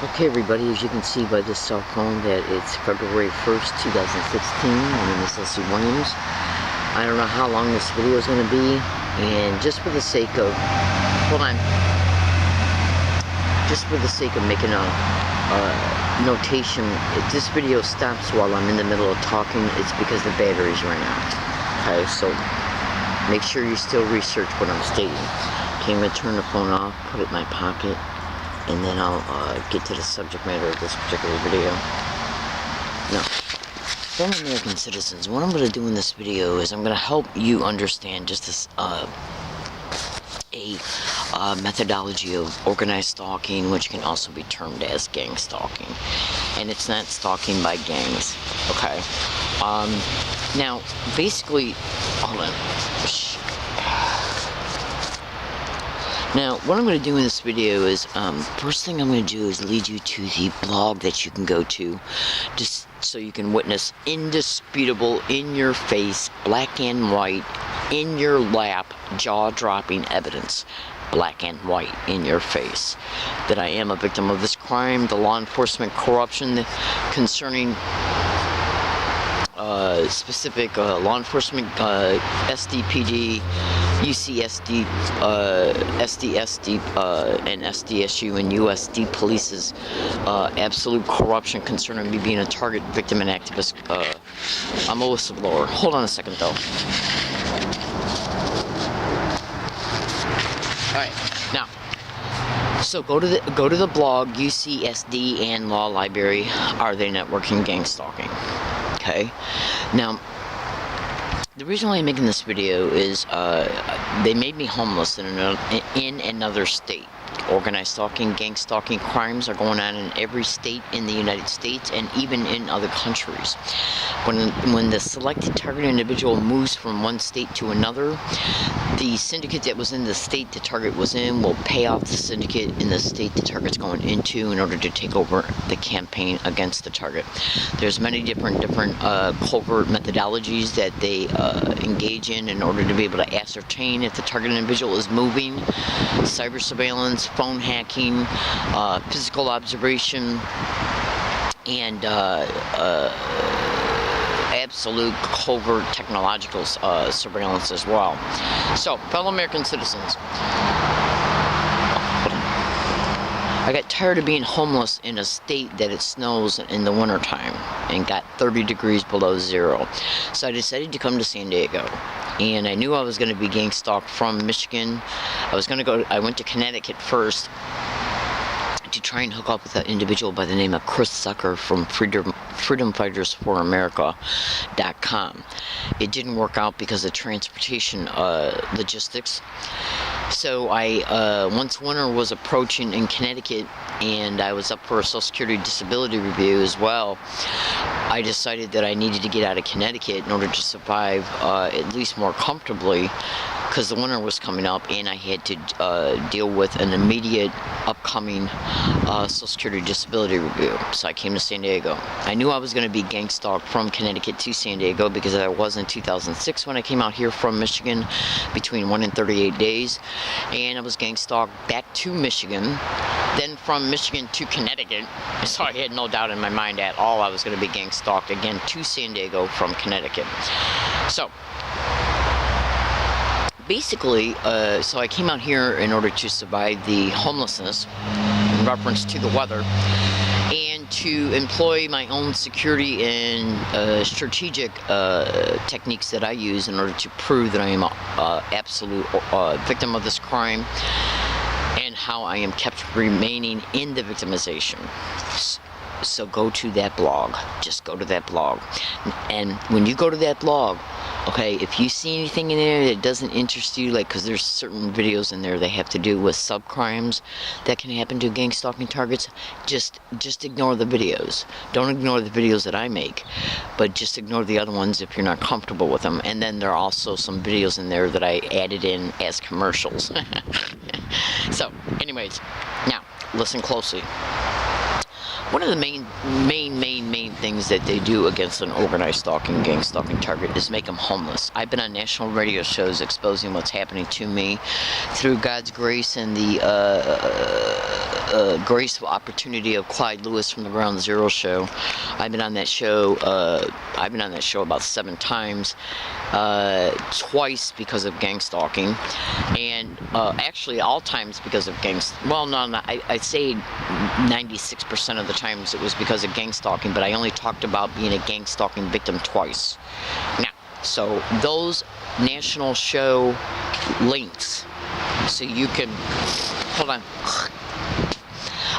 Okay, everybody, as you can see by this cell phone that it's February 1st, 2016. My name is Leslie Williams. I don't know how long this video is going to be, and just for the sake of, making a notation, if this video stops while I'm in the middle of talking, it's because the batteries ran out. Okay, so make sure you still research what I'm stating. Okay, I'm going to turn the phone off, put it in my pocket, and then I'll get to the subject matter of this particular video. Now, fellow American citizens, what I'm going to do in this video is I'm going to help you understand just this, methodology of organized stalking, which can also be termed as gang stalking. And it's not stalking by gangs, okay? Now, basically, hold on. Now, what I'm going to do in this video is, first thing I'm going to do is lead you to the blog that you can go to, just so you can witness indisputable, in-your-face, black and white, in your lap, jaw-dropping evidence, black and white, in your face, that I am a victim of this crime, the law enforcement corruption concerning specific law enforcement, SDPD, UCSD, SDSD, and SDSU and USD Police's absolute corruption concerning me being a target, victim, and activist. I'm a whistleblower. Hold on a second, though. Alright, now, so go to the blog, UCSD and Law Library. Are they networking gang stalking? Okay, now, the reason why I'm making this video is they made me homeless in another state. Organized stalking, gang stalking crimes are going on in every state in the United States and even in other countries. When the selected target individual moves from one state to another, the syndicate that was in the state the target was in will pay off the syndicate in the state the target's going into in order to take over the campaign against the target. There's many different covert methodologies that they engage in order to be able to ascertain if the target individual is moving. Cyber surveillance, phone hacking, physical observation, and absolute covert technological surveillance as well. So, fellow American citizens, I got tired of being homeless in a state that it snows in the wintertime and got 30 degrees below zero. So I decided to come to San Diego. And I knew I was going to be gang stalked from Michigan. I went to Connecticut first to try and hook up with an individual by the name of Chris Zucker from FreedomFightersForAmerica.com. It didn't work out because of transportation logistics. So once winter was approaching in Connecticut and I was up for a Social Security disability review as well, I decided that I needed to get out of Connecticut in order to survive at least more comfortably, because the winter was coming up and I had to deal with an immediate upcoming Social Security disability review. So I came to San Diego. I knew I was going to be gang stalked from Connecticut to San Diego because I was in 2006 when I came out here from Michigan, between 1 and 38 days. And I was gang stalked back to Michigan, then from Michigan to Connecticut. So I had no doubt in my mind at all I was going to be gang stalked again to San Diego from Connecticut. So basically, so I came out here in order to survive the homelessness in reference to the weather and to employ my own security and strategic techniques that I use in order to prove that I am an absolute victim of this crime and how I am kept remaining in the victimization. So go to that blog. Just go to that blog. And when you go to that blog, okay, if you see anything in there that doesn't interest you, like, because there's certain videos in there that have to do with subcrimes that can happen to gang stalking targets, just ignore the videos. Don't ignore the videos that I make, but just ignore the other ones if you're not comfortable with them. And then there are also some videos in there that I added in as commercials. So, anyways, now, listen closely. One of the main things that they do against an organized stalking, gang stalking target is make them homeless. I've been on national radio shows exposing what's happening to me through God's grace and the graceful opportunity of Clyde Lewis from the Ground Zero show. I've been on that show. About 7 times, twice because of gang stalking, and actually all times because of I'd say 96% of the times it was because of gang stalking, but I only talked about being a gang stalking victim twice. Now, so those national show links, so you can, hold on,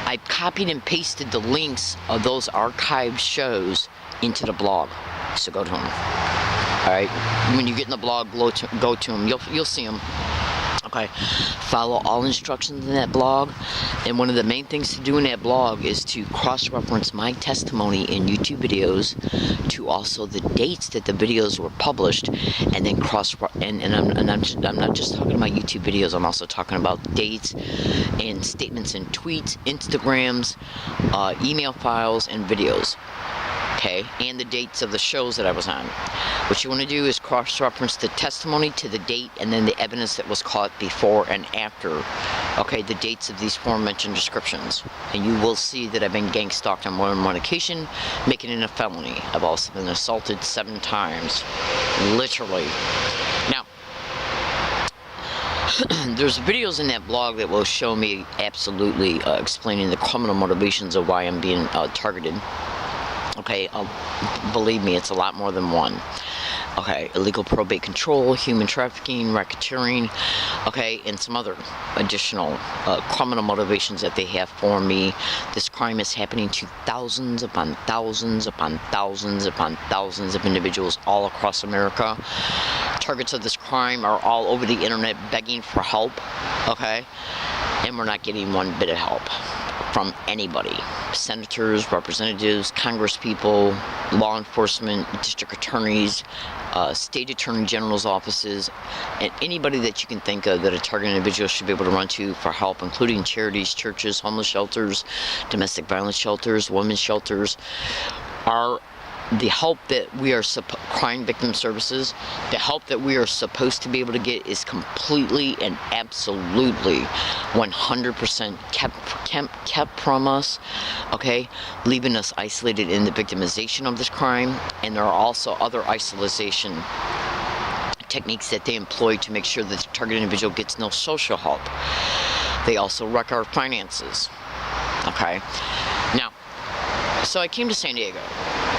I copied and pasted the links of those archived shows into the blog, so go to them. Alright, when you get in the blog, go to them, you'll see them. Okay, follow all instructions in that blog, and one of the main things to do in that blog is to cross-reference my testimony in YouTube videos to also the dates that the videos were published, and then I'm not just talking about YouTube videos, I'm also talking about dates and statements in tweets, Instagrams, email files, and videos. Okay, and the dates of the shows that I was on. What you want to do is cross-reference the testimony to the date and then the evidence that was caught before and after, okay, the dates of these aforementioned descriptions. And you will see that I've been gang stalked on more than one occasion, making it a felony. I've also been assaulted 7 times, literally. Now, there's videos in that blog that will show me absolutely explaining the criminal motivations of why I'm being targeted. Okay, believe me, it's a lot more than one. Okay, illegal probate control, human trafficking, racketeering, okay, and some other additional criminal motivations that they have for me. This crime is happening to thousands upon thousands upon thousands upon thousands of individuals all across America. Targets of this crime are all over the internet begging for help, okay, and we're not getting one bit of help from anybody. Senators, representatives, congresspeople, law enforcement, district attorneys, state attorney general's offices, and anybody that you can think of that a targeted individual should be able to run to for help, including charities, churches, homeless shelters, domestic violence shelters, women's shelters, are the help that we are crime victim services, the help that we are supposed to be able to get is completely and absolutely 100% kept from us, okay, leaving us isolated in the victimization of this crime. And there are also other isolation techniques that they employ to make sure that the targeted individual gets no social help. They also wreck our finances, okay. Now, so I came to San Diego,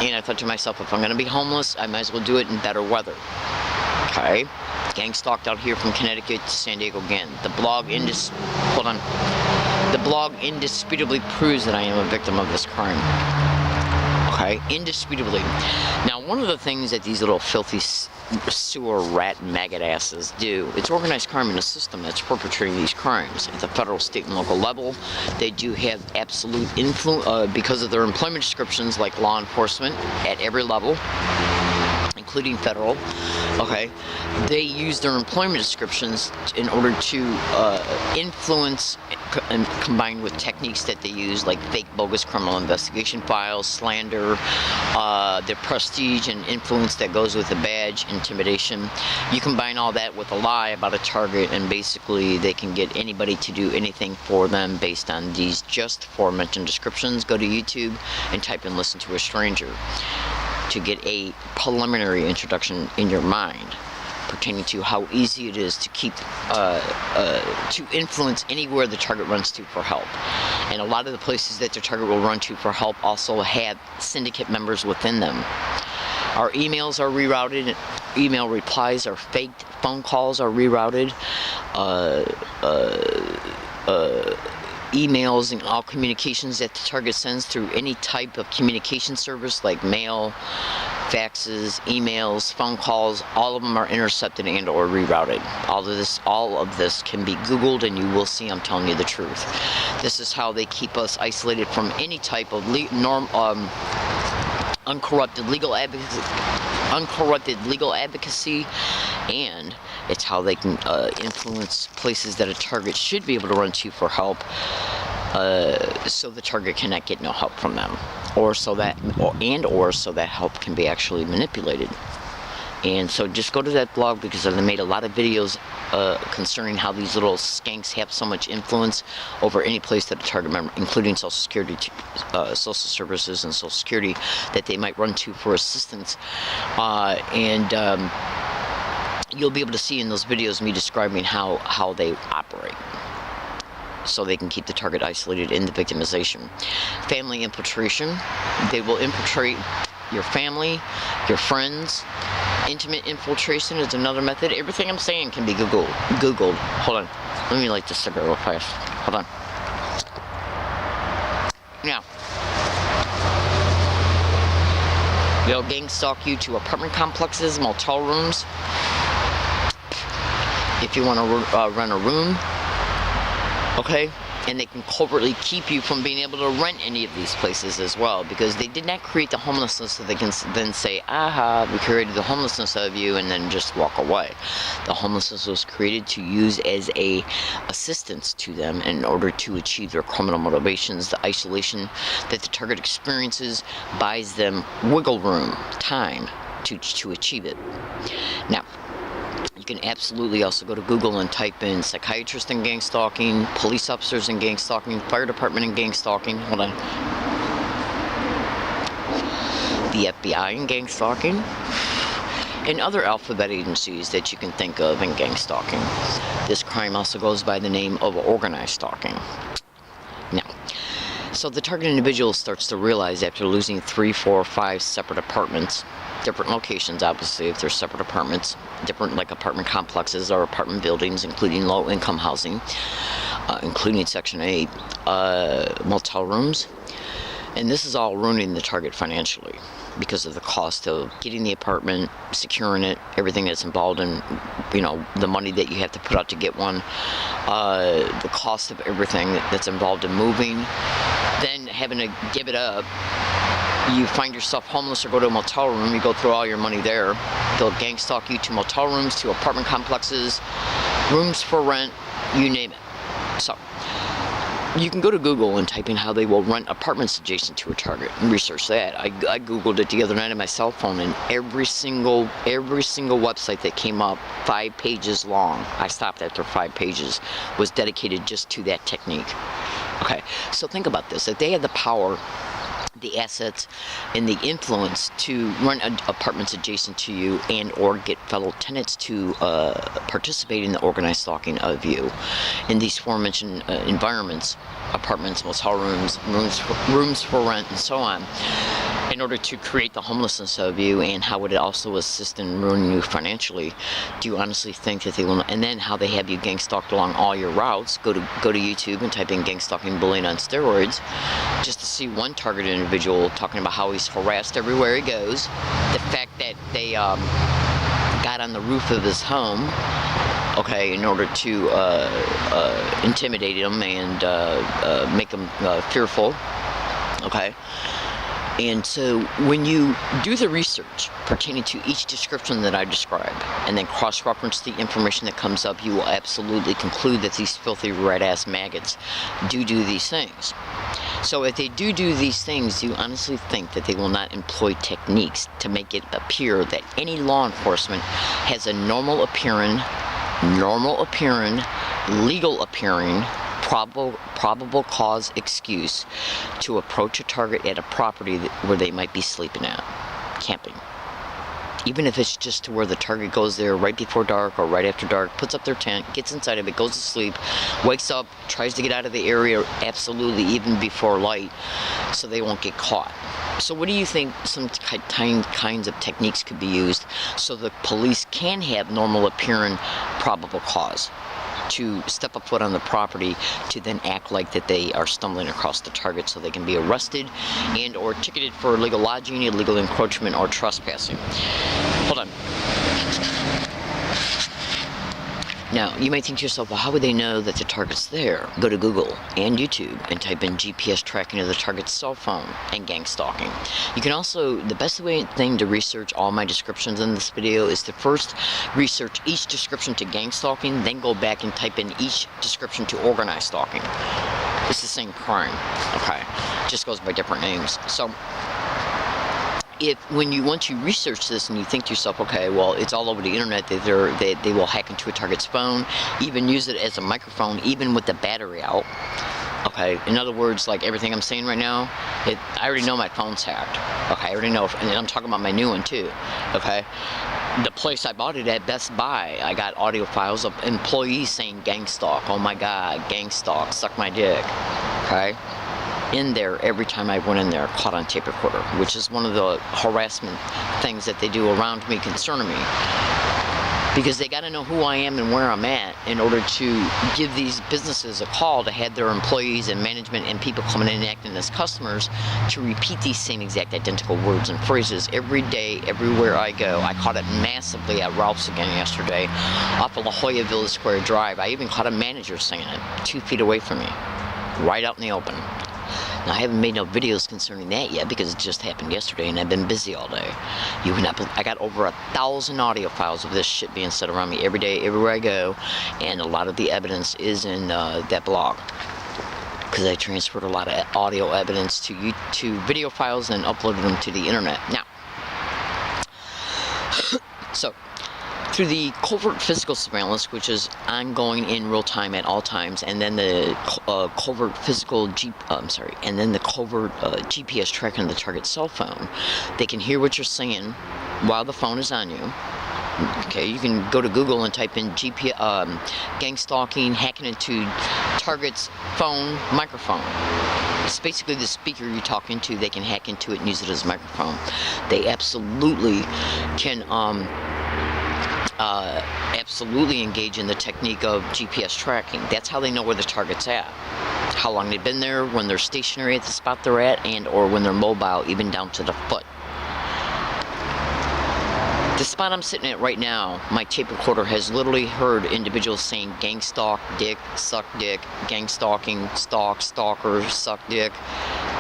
and I thought to myself, if I'm going to be homeless, I might as well do it in better weather. Okay, gang stalked out here from Connecticut to San Diego again. The blog indisputably proves that I am a victim of this crime. Okay, indisputably. Now, one of the things that these little filthy sewer rat maggot asses do, it's organized crime in the system that's perpetrating these crimes at the federal, state, and local level. They do have absolute influence because of their employment descriptions, like law enforcement at every level, including federal. Okay, they use their employment descriptions in order to influence, and combined with techniques that they use, like fake, bogus criminal investigation files, slander, the prestige and influence that goes with the badge, intimidation. You combine all that with a lie about a target, and basically they can get anybody to do anything for them based on these just aforementioned descriptions. Go to YouTube and type in "listen to a stranger" to get a preliminary introduction in your mind pertaining to how easy it is to keep to influence anywhere the target runs to for help. And a lot of the places that the target will run to for help also have syndicate members within them. Our emails are rerouted, email replies are faked, phone calls are rerouted, emails and all communications that the target sends through any type of communication service like mail, faxes, emails, phone calls, all of them are intercepted and or rerouted. All of this can be Googled, and you will see I'm telling you the truth. This is how they keep us isolated from any type of uncorrupted legal advocacy, and it's how they can influence places that a target should be able to run to for help, so the target cannot get no help from them, or so that help can be actually manipulated And so just go to that blog, because I made a lot of videos concerning how these little skanks have so much influence over any place that a target member, including Social Security, Social Services and Social Security, that they might run to for assistance. You'll be able to see in those videos me describing how they operate, so they can keep the target isolated in the victimization. Family infiltration. They will infiltrate your family, your friends. Intimate infiltration is another method. Everything I'm saying can be Googled. Hold on. Let me light this cigarette real fast. Hold on. Now, they'll gang stalk you to apartment complexes, motel rooms. If you want to rent a room, okay, and they can covertly keep you from being able to rent any of these places as well, because they did not create the homelessness so they can then say, aha, we created the homelessness of you, and then just walk away. The homelessness was created to use as a assistance to them in order to achieve their criminal motivations. The isolation that the target experiences buys them wiggle room, time to achieve it. Now, you can absolutely also go to Google and type in psychiatrist and gang stalking, police officers and gang stalking, fire department and gang stalking. Hold on. The FBI and gang stalking, and other alphabet agencies that you can think of in gang stalking. This crime also goes by the name of organized stalking. Now, so the target individual starts to realize, after losing 3, 4, 5 separate apartments, different locations, obviously, if they're separate apartments, different like apartment complexes or apartment buildings, including low-income housing, including Section 8, motel rooms, and this is all ruining the target financially because of the cost of getting the apartment, securing it, everything that's involved in, the money that you have to put out to get one, the cost of everything that's involved in moving, then having to give it up. You find yourself homeless or go to a motel room, you go through all your money there. They'll gang stalk you to motel rooms, to apartment complexes, rooms for rent, you name it. So, you can go to Google and type in how they will rent apartments adjacent to a target and research that. I Googled it the other night on my cell phone, and every single website that came up, 5 pages long, I stopped after 5 pages, was dedicated just to that technique. Okay, so think about this. If they have the power, the assets, and the influence to rent apartments adjacent to you and or get fellow tenants to participate in the organized stalking of you in these aforementioned environments, apartments, motel rooms, rooms for rent, and so on, in order to create the homelessness of you, and how would it also assist in ruining you financially? Do you honestly think that they will? And then how they have you gang stalked along all your routes? Go to YouTube and type in gang stalking bullying on steroids, just to see one targeted individual talking about how he's harassed everywhere he goes. The fact that they got on the roof of his home, okay, in order to intimidate him and make him fearful, okay. And so when you do the research pertaining to each description that I described, and then cross-reference the information that comes up, you will absolutely conclude that these filthy red-ass maggots do these things. So if they do these things, do you honestly think that they will not employ techniques to make it appear that any law enforcement has a normal appearing, legal appearing, probable cause excuse to approach a target at a property where they might be sleeping at, camping? Even if it's just to where the target goes there right before dark or right after dark, puts up their tent, gets inside of it, goes to sleep, wakes up, tries to get out of the area absolutely even before light so they won't get caught. So what do you think some kinds of techniques could be used so the police can have normal appearing probable cause to step a foot on the property, to then act like that they are stumbling across the target so they can be arrested and or ticketed for illegal lodging, illegal encroachment, or trespassing? Hold on. Now, you might think to yourself, well, how would they know that the target's there? Go to Google and YouTube and type in GPS tracking of the target's cell phone and gang stalking. You can also, the best thing to research all my descriptions in this video is to first research each description to gang stalking, then go back and type in each description to organized stalking. It's the same crime, okay? Just goes by different names. So, once you research this and you think to yourself, okay, well, it's all over the internet, that they will hack into a target's phone, even use it as a microphone, even with the battery out. Okay, in other words, like everything I'm saying right now, I already know my phone's hacked. Okay, I already know, and I'm talking about my new one too. Okay, the place I bought it at, Best Buy, I got audio files of employees saying gang stalk. Oh my God, gang stalk, suck my dick. Okay, in there every time I went in there, caught on tape recorder, which is one of the harassment things that they do around me concerning me. Because they got to know who I am and where I'm at in order to give these businesses a call to have their employees and management and people coming in and acting as customers to repeat these same exact identical words and phrases every day, everywhere I go. I caught it massively at Ralph's again yesterday off of La Jolla Village Square Drive. I even caught a manager singing it 2 feet away from me, right out in the open. Now, I haven't made no videos concerning that yet because it just happened yesterday and I've been busy all day. You would not believe, I got over 1,000 audio files of this shit being said around me every day, everywhere I go, and a lot of the evidence is in that blog. Because I transferred a lot of audio evidence to video files and uploaded them to the internet. Now, so, through the covert physical surveillance, which is ongoing in real time at all times, and then the covert physical GPS tracking of the target's cell phone, they can hear what you're saying while the phone is on you. Okay, you can go to Google and type in gang stalking, hacking into target's phone microphone. It's basically the speaker you're talking to. They can hack into it and use it as a microphone. They absolutely can. Absolutely engage in the technique of GPS tracking. That's how they know where the target's at, how long they've been there, when they're stationary at the spot they're at, and or when they're mobile, even down to the foot. The spot I'm sitting at right now, my tape recorder has literally heard individuals saying gang stalk, dick, suck dick, gang stalking, stalk, stalker, suck dick,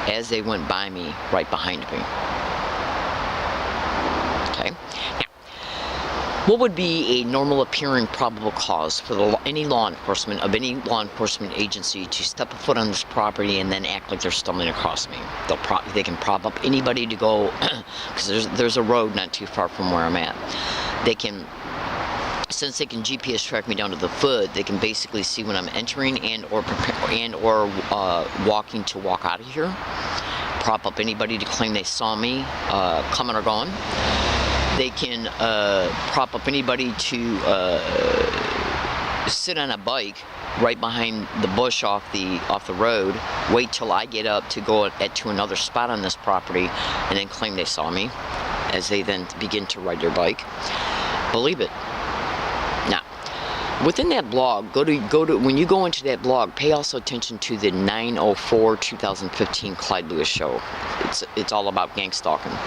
as they went by me, right behind me. Okay? What would be a normal appearing probable cause for any law enforcement agency to step a foot on this property and then act like they're stumbling across me? They can prop up anybody to go, because there's a road not too far from where I'm at. Since they can GPS track me down to the foot, they can basically see when I'm entering and or walking to walk out of here. Prop up anybody to claim they saw me coming or going. They can prop up anybody to sit on a bike right behind the bush off the road, wait till I get up to go to another spot on this property, and then claim they saw me as they then begin to ride their bike. Believe it. Now, within that blog, when you go into that blog, pay also attention to the 9/04/2015 Clyde Lewis show. It's all about gang stalking.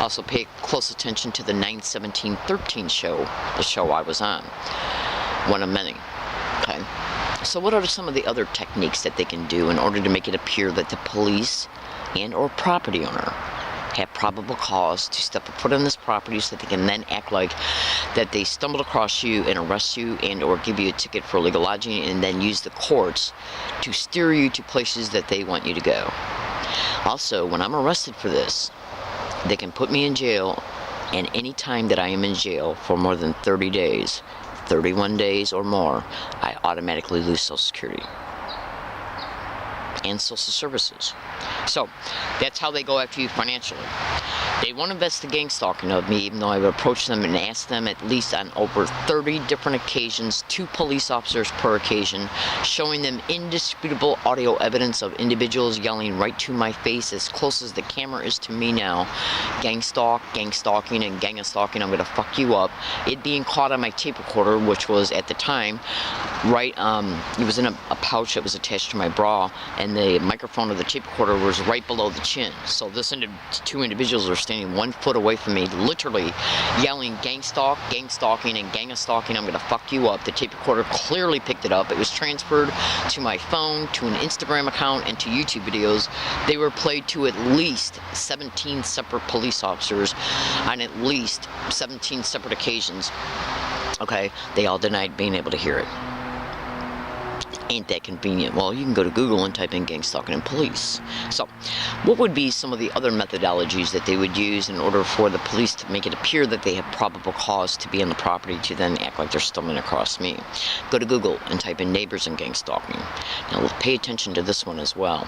Also pay close attention to the 9/17/13 show, the show I was on, one of many. Okay, so what are some of the other techniques that they can do in order to make it appear that the police and or property owner have probable cause to step a foot on this property so that they can then act like that they stumbled across you and arrest you and or give you a ticket for illegal lodging and then use the courts to steer you to places that they want you to go. Also, when I'm arrested for this, they can put me in jail, and any time that I am in jail for more than 30 days, 31 days or more, I automatically lose Social Security and social services. So that's how they go after you financially. They won't investigate gang stalking of me, even though I've approached them and asked them at least on over 30 different occasions, 2 police officers per occasion, showing them indisputable audio evidence of individuals yelling right to my face as close as the camera is to me now. Gang stalk, gang stalking, and gang stalking, I'm gonna fuck you up. It being caught on my tape recorder, which was at the time, right, it was in a pouch that was attached to my bra, and the microphone of the tape recorder was right below the chin. So this 2 individuals were standing 1 foot away from me, literally yelling gang stalk, gang stalking, and gang stalking, I'm gonna fuck you up. The tape recorder clearly picked it up. It was transferred to my phone, to an Instagram account, and to YouTube videos. They were played to at least 17 separate police officers on at least 17 separate occasions. Okay, they all denied being able to hear it. Ain't that convenient? Well, you can go to Google and type in gang stalking and police. So, what would be some of the other methodologies that they would use in order for the police to make it appear that they have probable cause to be on the property to then act like they're stumbling across me? Go to Google and type in neighbors and gang stalking. Now, pay attention to this one as well.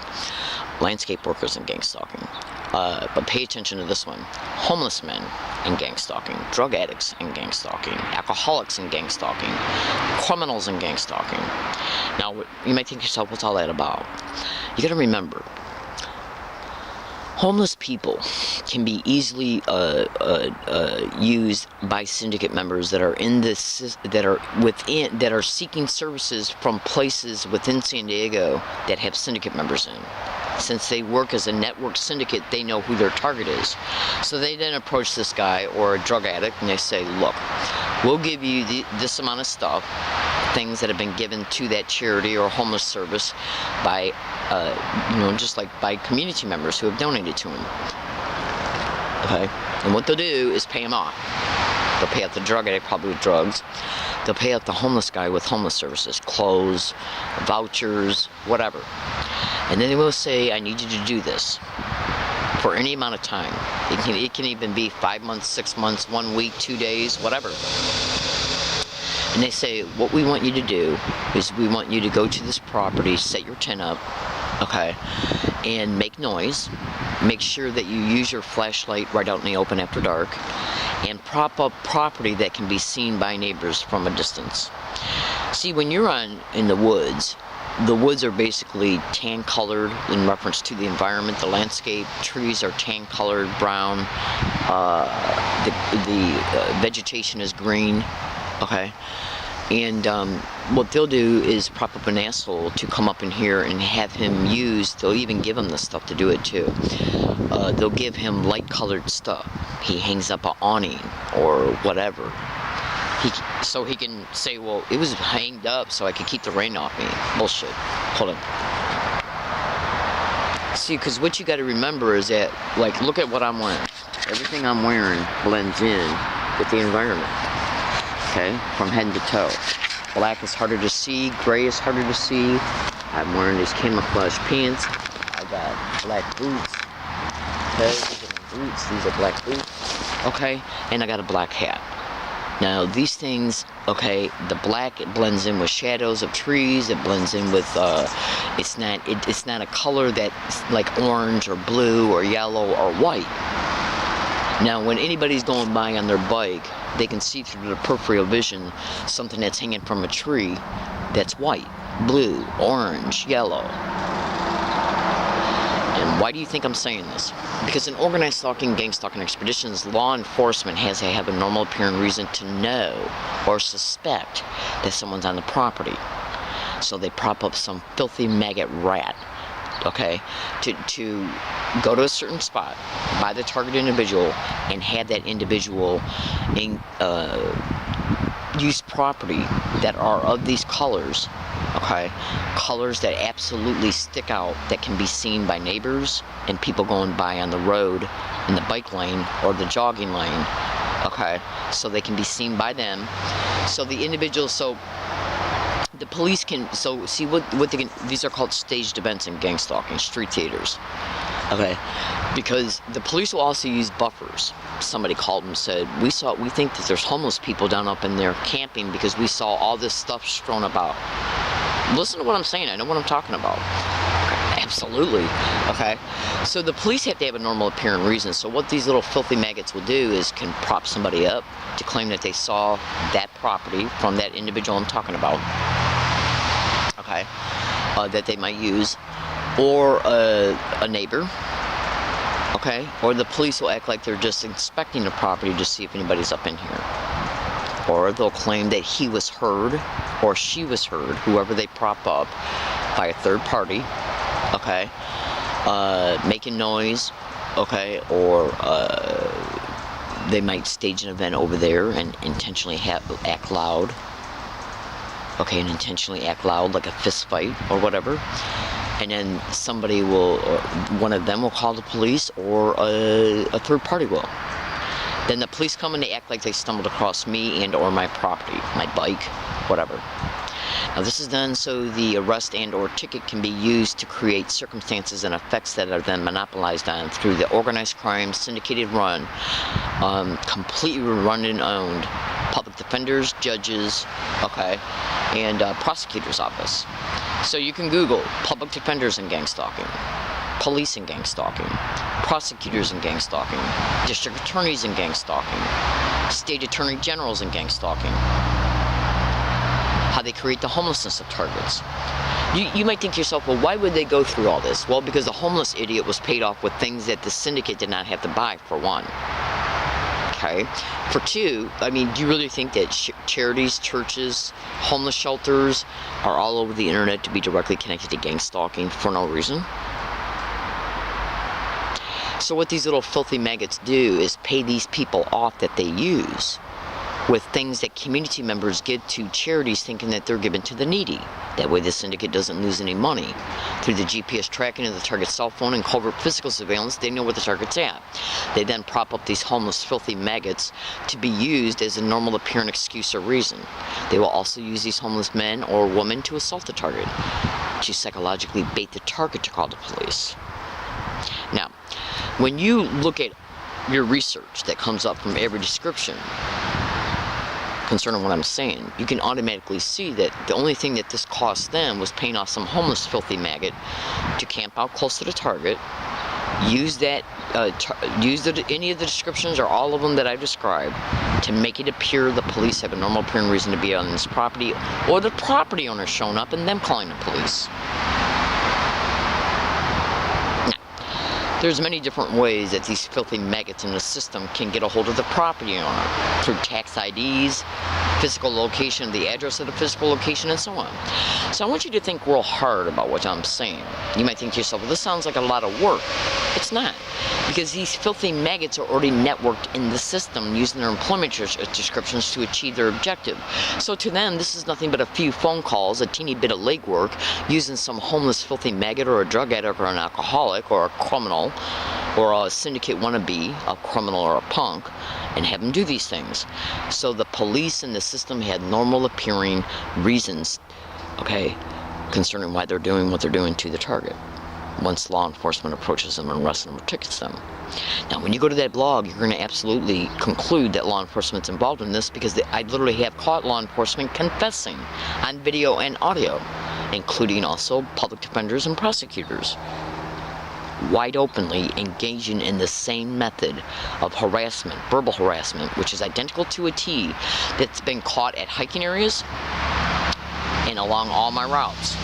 Landscape workers and gang stalking. But pay attention to this one. Homeless men and gang stalking. Drug addicts and gang stalking. Alcoholics and gang stalking. Criminals and gang stalking. Now, you might think to yourself, what's all that about? You gotta remember, homeless people can be easily used by syndicate members that are in this, that are seeking services from places within San Diego that have syndicate members in. Since they work as a network syndicate, they know who their target is. So they then approach this guy or a drug addict and they say, look, we'll give you this amount of stuff, things that have been given to that charity or homeless service by, just like by community members who have donated to them. Okay? And what they'll do is pay them off. They'll pay out the drug addict probably with drugs. They'll pay out the homeless guy with homeless services, clothes, vouchers, whatever. And then they will say, I need you to do this for any amount of time. It can even be 5 months, 6 months, 1 week, 2 days, whatever. And they say, what we want you to do is we want you to go to this property, set your tent up, okay, and make noise. Make sure that you use your flashlight right out in the open after dark, and prop up property that can be seen by neighbors from a distance. See, when you're in the woods are basically tan colored in reference to the environment, the landscape. Trees are tan colored, brown. The vegetation is green. Okay, and what they'll do is prop up an asshole to come up in here and have him use. They'll even give him the stuff to do it too. They'll give him light colored stuff. He hangs up an awning or whatever. So he can say, well, it was hanged up so I could keep the rain off me. Bullshit. Hold on. See, because what you got to remember is that, like, look at what I'm wearing. Everything I'm wearing blends in with the environment. Okay? From head to toe. Black is harder to see. Gray is harder to see. I'm wearing these camouflage pants. I got black boots. Okay? These are my boots. These are black boots. Okay? And I got a black hat. Now these things, okay, the black, it blends in with shadows of trees. It blends in with, it's not a color that's like orange or blue or yellow or white. Now when anybody's going by on their bike, they can see through their peripheral vision something that's hanging from a tree that's white, blue, orange, yellow. And why do you think I'm saying this? Because in organized stalking, gang stalking expeditions, law enforcement has to have a normal appearing reason to know or suspect that someone's on the property. So they prop up some filthy maggot rat, okay, to go to a certain spot, by the target individual, and have that individual use property that are of these colors. Okay, colors that absolutely stick out, that can be seen by neighbors and people going by on the road, in the bike lane or the jogging lane. Okay, so they can be seen by them. So the individual, so the police can, so see what they can, these are called staged events in gang stalking, street theaters. Okay, because the police will also use buffers. Somebody called and said, we think that there's homeless people down up in there camping because we saw all this stuff strewn about. Listen to what I'm saying. I know what I'm talking about. Okay, absolutely. Okay. So the police have to have a normal appearing reason. So what these little filthy maggots will do is can prop somebody up to claim that they saw that property from that individual I'm talking about. Okay. That they might use. Or a neighbor. Okay. Or the police will act like they're just inspecting the property to see if anybody's up in here. Or they'll claim that he was heard or she was heard, whoever they prop up, by a third party, okay, making noise, okay, or they might stage an event over there and intentionally act loud, okay, and intentionally act loud like a fist fight or whatever. And then somebody will, or one of them will call the police, or a third party will. Then the police come and they act like they stumbled across me and or my property, my bike, whatever. Now, this is done so the arrest and or ticket can be used to create circumstances and effects that are then monopolized on through the organized crime, syndicated run, completely run and owned public defenders, judges, okay, and prosecutor's office. So you can Google public defenders and gang stalking, police and gang stalking, prosecutors and gang stalking, district attorneys and gang stalking, state attorney generals and gang stalking, how they create the homelessness of targets. You might think to yourself, well, why would they go through all this? Well, because the homeless idiot was paid off with things that the syndicate did not have to buy, for one. Okay. For two, I mean, do you really think that charities, churches, homeless shelters are all over the internet to be directly connected to gang stalking for no reason? So what these little filthy maggots do is pay these people off that they use with things that community members give to charities thinking that they're given to the needy. That way the syndicate doesn't lose any money. Through the GPS tracking of the target's cell phone and covert physical surveillance, they know where the target's at. They then prop up these homeless filthy maggots to be used as a normal apparent excuse or reason. They will also use these homeless men or women to assault the target, to psychologically bait the target to call the police. Now, when you look at your research that comes up from every description concerning what I'm saying, you can automatically see that the only thing that this cost them was paying off some homeless filthy maggot to camp out close to the target, use that, any of the descriptions or all of them that I described to make it appear the police have a normal appearing reason to be on this property, or the property owner showing up and them calling the police. There's many different ways that these filthy maggots in the system can get a hold of the property owner, through tax IDs, physical location, the address of the physical location, and so on. So I want you to think real hard about what I'm saying. You might think to yourself, well, this sounds like a lot of work. It's not, because these filthy maggots are already networked in the system using their employment descriptions to achieve their objective. So to them, this is nothing but a few phone calls, a teeny bit of legwork, using some homeless filthy maggot or a drug addict or an alcoholic or a criminal or a syndicate wannabe, a criminal or a punk, and have them do these things. So the police and the system had normal appearing reasons, okay, concerning why they're doing what they're doing to the target once law enforcement approaches them and arrests them or tickets them. Now, when you go to that blog, you're going to absolutely conclude that law enforcement's involved in this, because I literally have caught law enforcement confessing on video and audio, including also public defenders and prosecutors, wide openly engaging in the same method of harassment, verbal harassment, which is identical to a T, that's been caught at hiking areas and along all my routes.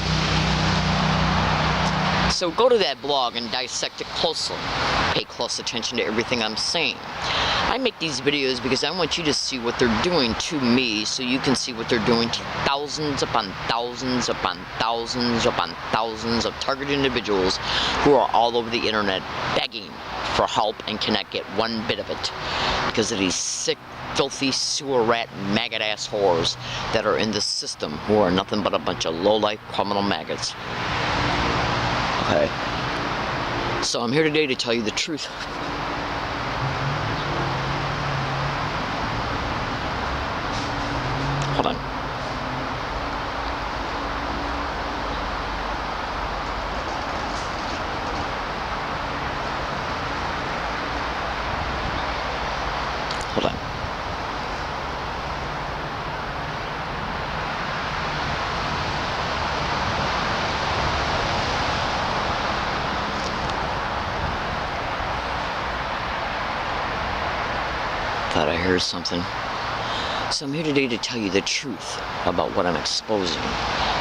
So go to that blog and dissect it closely. Pay close attention to everything I'm saying. I make these videos because I want you to see what they're doing to me, so you can see what they're doing to thousands upon thousands upon thousands upon thousands of targeted individuals who are all over the internet begging for help and cannot get one bit of it because of these sick, filthy, sewer rat, maggot-ass whores that are in the system, who are nothing but a bunch of low-life criminal maggots. Okay. So I'm here today to tell you the truth. Hold on. Hold on. Thought I heard something. So I'm here today to tell you the truth about what I'm exposing,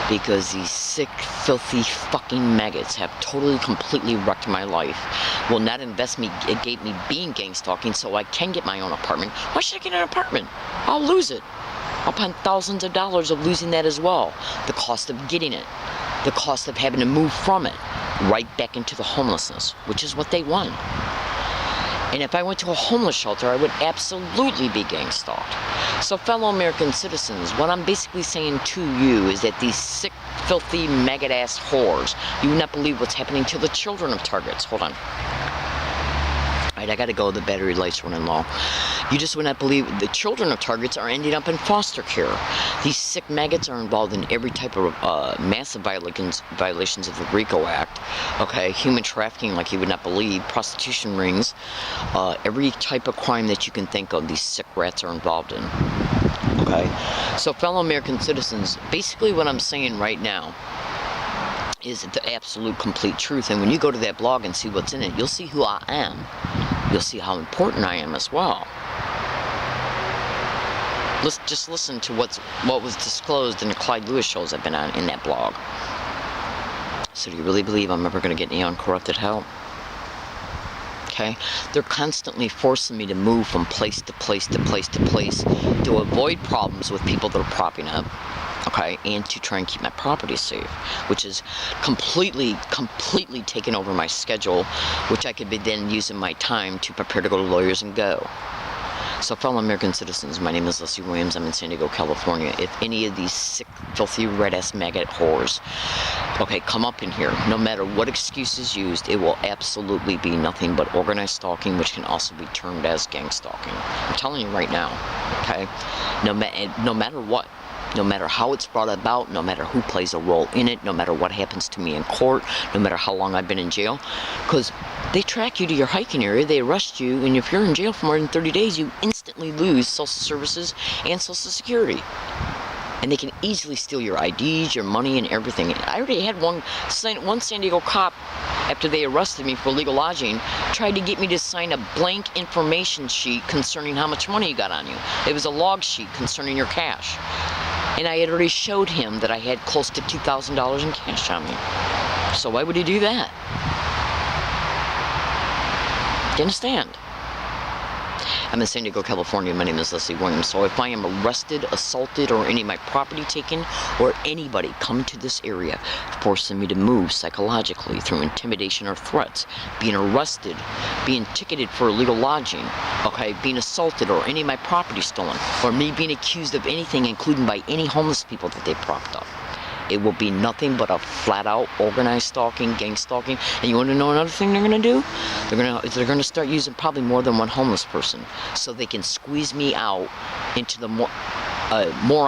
because these sick, filthy, fucking maggots have totally, completely wrecked my life. Will not invest me, gave me being gang stalking so I can get my own apartment. Why should I get an apartment? I'll lose it. I'll spend thousands of dollars of losing that as well. The cost of getting it. The cost of having to move from it right back into the homelessness, which is what they want. And if I went to a homeless shelter, I would absolutely be gang stalked. So fellow American citizens, what I'm basically saying to you is that these sick, filthy, maggot-ass whores, you would not believe what's happening to the children of targets. Hold on. Right, I gotta go. The battery light's running low. You just would not believe the children of targets are ending up in foster care. These sick maggots are involved in every type of massive violations of the RICO Act. Okay, human trafficking like you would not believe, prostitution rings, every type of crime that you can think of, these sick rats are involved in. Okay, so fellow American citizens, basically what I'm saying right now is the absolute complete truth. And when you go to that blog and see what's in it, you'll see who I am. You'll see how important I am as well. Let's just listen to what was disclosed in the Clyde Lewis shows I've been on in that blog. So do you really believe I'm ever going to get any uncorrupted help? Okay? They're constantly forcing me to move from place to place to place to place to avoid problems with people that are propping up. Okay, and to try and keep my property safe, which is completely taking over my schedule, which I could be then using my time to prepare to go to lawyers and go. So fellow American citizens, my name is Leslie Williams. I'm in San Diego, California. If any of these sick, filthy, red-ass maggot whores, okay, come up in here, no matter what excuse is used, it will absolutely be nothing but organized stalking, which can also be termed as gang stalking. I'm telling you right now, okay? No matter what. No matter how it's brought about, no matter who plays a role in it, no matter what happens to me in court, no matter how long I've been in jail, because they track you to your hiking area, they arrest you, and if you're in jail for more than 30 days, you instantly lose Social Services and Social Security. And they can easily steal your IDs, your money, and everything. I already had one San Diego cop, after they arrested me for illegal lodging, tried to get me to sign a blank information sheet concerning how much money you got on you. It was a log sheet concerning your cash. And I had already showed him that I had close to $2,000 in cash on me. So why would he do that? Do you understand? I'm in San Diego, California. My name is Leslie Williams. So if I am arrested, assaulted, or any of my property taken, or anybody come to this area forcing me to move psychologically through intimidation or threats, being arrested, being ticketed for illegal lodging, okay, being assaulted, or any of my property stolen, or me being accused of anything, including by any homeless people that they propped up, it will be nothing but a flat-out organized stalking, gang stalking. And you want to know another thing they're going to do? They're going to start using probably more than one homeless person, so they can squeeze me out into the more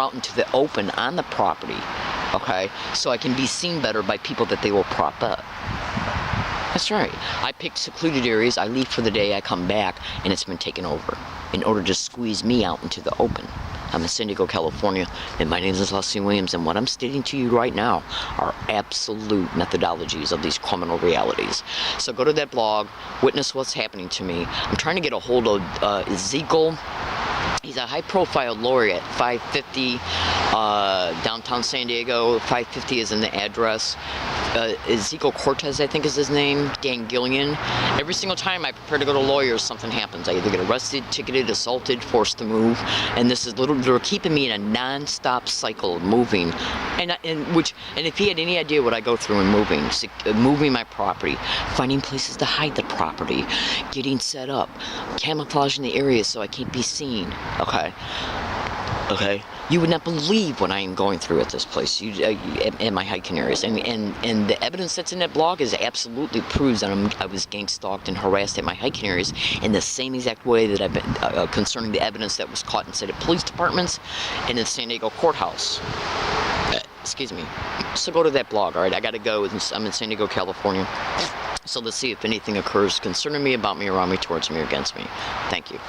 out into the open on the property, okay? So I can be seen better by people that they will prop up. That's right. I pick secluded areas. I leave for the day. I come back, and it's been taken over in order to squeeze me out into the open. I'm in San Diego, California, and my name is Leslie Williams, and what I'm stating to you right now are absolute methodologies of these criminal realities. So go to that blog, witness what's happening to me. I'm trying to get a hold of Ezekiel. He's a high-profile lawyer at 550 downtown San Diego. 550 is in the address. Ezekiel Cortez, I think is his name. Dan Gillian. Every single time I prepare to go to lawyers, something happens. I either get arrested, ticketed, assaulted, forced to move, and this is they're keeping me in a non-stop cycle of moving. And if he had any idea what I go through in moving my property, finding places to hide the property, getting set up, camouflaging the area so I can't be seen. Okay. You would not believe what I am going through at this place, at my hiking areas, and the evidence that's in that blog is absolutely proves that I was gang stalked and harassed at my hiking areas in the same exact way that I've been concerning the evidence that was caught inside of police departments and in the San Diego courthouse. Excuse me. So go to that blog. All right, I got to go. I'm in San Diego, California. So let's see if anything occurs concerning me, about me, around me, towards me, or against me. Thank you.